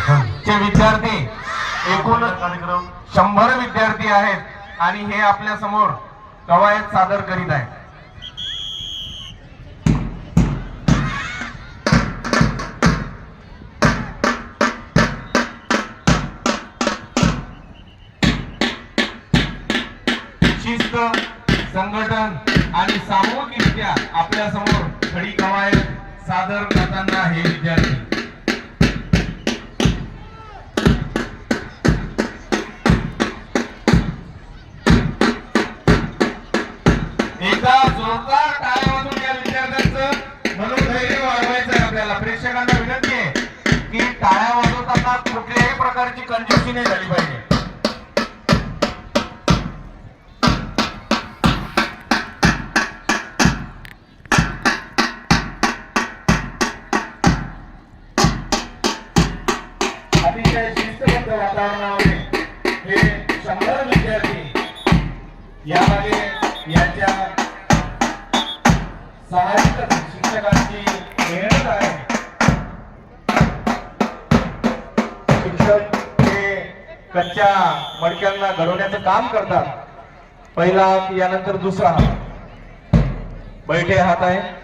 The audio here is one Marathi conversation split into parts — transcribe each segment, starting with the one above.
चे विद्यार्थी एकूण 100 विद्यार्थी आहेत आणि हे आपल्या समोर कवायत सादर करीत आहेत। शिस्त, संघटन आणि सामूहिकरित्या आपल्या समोर खडी कवायत सादर करताना हे विद्यार्थी एकदा जोरदार टाळ्या वाजवून या विद्यार्थ्यांचं मनोधैर्य वाढवायचं आहे। आपल्याला प्रेक्षकांना विनंती आहे की टाळ्या वाजवताना कुठल्याही प्रकारची कंजूसी नाही झाली पाहिजे। अतिशय शिस्तबद्ध वातावरणामध्ये हे 100 विद्यार्थी यामध्ये यांच्या सहाय्यक शिक्षकांची मेहनत आहे। शिक्षक हे कच्च्या मडक्यांना घडवण्याचं काम करतात। पहिला हात यानंतर दुसरा हात, बैठे हात आहे।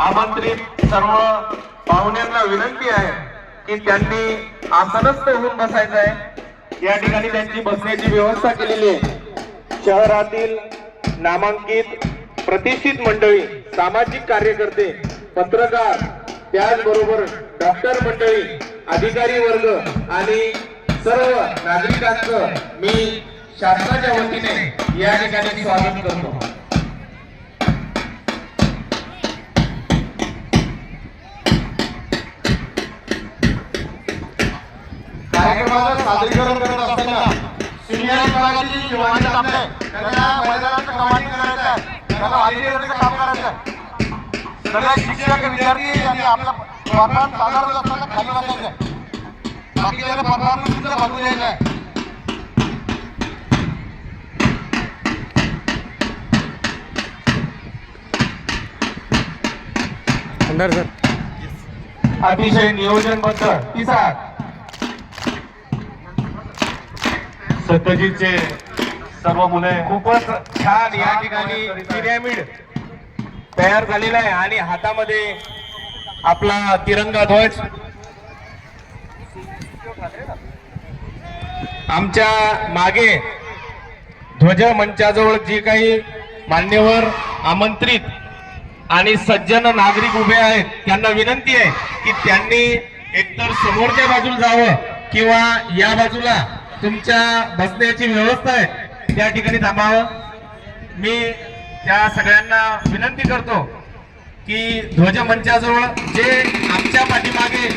आमंत्रित सर्व पाहुण्यांना विनंती आहे की त्यांनी आसनस्थ होऊन बसायचं आहे। या ठिकाणी त्यांची बसण्याची व्यवस्था केलेली आहे। शहरातील नामांकित प्रतिष्ठित मंडळी, सामाजिक कार्यकर्ते, पत्रकार, त्याचबरोबर डॉक्टर मंडळी, अधिकारी वर्ग आणि सर्व नागरिकांचं मी शासनाच्या वतीने या ठिकाणी स्वागत करतो। कार्यक्रमाचं सादरीकरण करत असताना सिनियर विभागाची शिवानी तांबे त्यांना मैदानाचं कमांडिंग करायचं आहे, त्यांना ऑडिटरचं काम करायचं आहे। सगळे शिक्षक, विद्यार्थी आणि आपला परफॉर्मन्स सादर असताना खाली बसायचं आहे, बाकीच्या परफॉर्मन्स सुद्धा बघू द्यायचं आहे। अंदर सर अतिशय नियोजनबद्ध प्रतिसाद सत्यजितचे सर्व मुले खूपच छान या ठिकाणी पिरॅमिड तयार झालेला आहे आणि हातामध्ये आपला तिरंगा ध्वज। आमच्या मागे ध्वज मंचाजवळ जे काही मान्यवर, आमंत्रित आणि सज्जन नागरिक उभे आहेत त्यांना विनंती आहे की त्यांनी एकतर समोरच्या बाजूला जावं किंवा या बाजूला तुमच्या बसण्याची व्यवस्था आहे त्या ठिकाणी थांबावं। मी त्या सगळ्यांना विनंती करतो की ध्वज मंचाजवळ जे आमच्या पाठीमागे